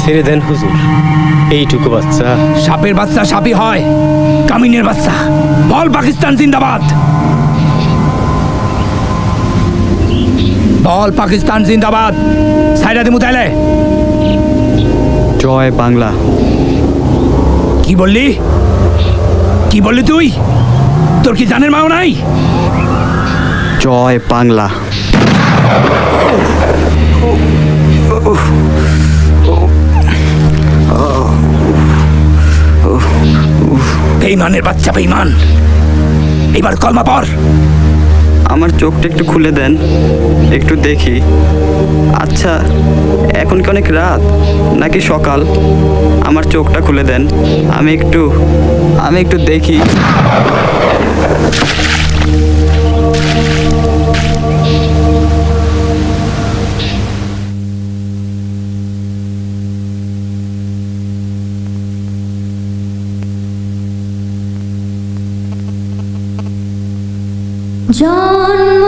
ছেড়ে দেন হুজুর, এইটুকু বাচ্চা। সাপের বাচ্চা সাপই হয়, কামিনের বাচ্চা। বল পাকিস্তান জিন্দাবাদ, বল পাকিস্তান জিন্দাবাদ। সাইডা দিমু তাইলে। জয় বাংলা। কি বললি, কি বললি তুই? তোর কি জানের মাও নাই? জয় বাংলা। বেঈমানের বাচ্চা বেঈমান, এবার কলমা পড়। আমার চোখটা একটু খুলে দেন, একটু দেখি। আচ্ছা, এখন কি অনেক রাত নাকি সকাল? আমার চোখটা খুলে দেন, আমি একটু দেখি। জন্ম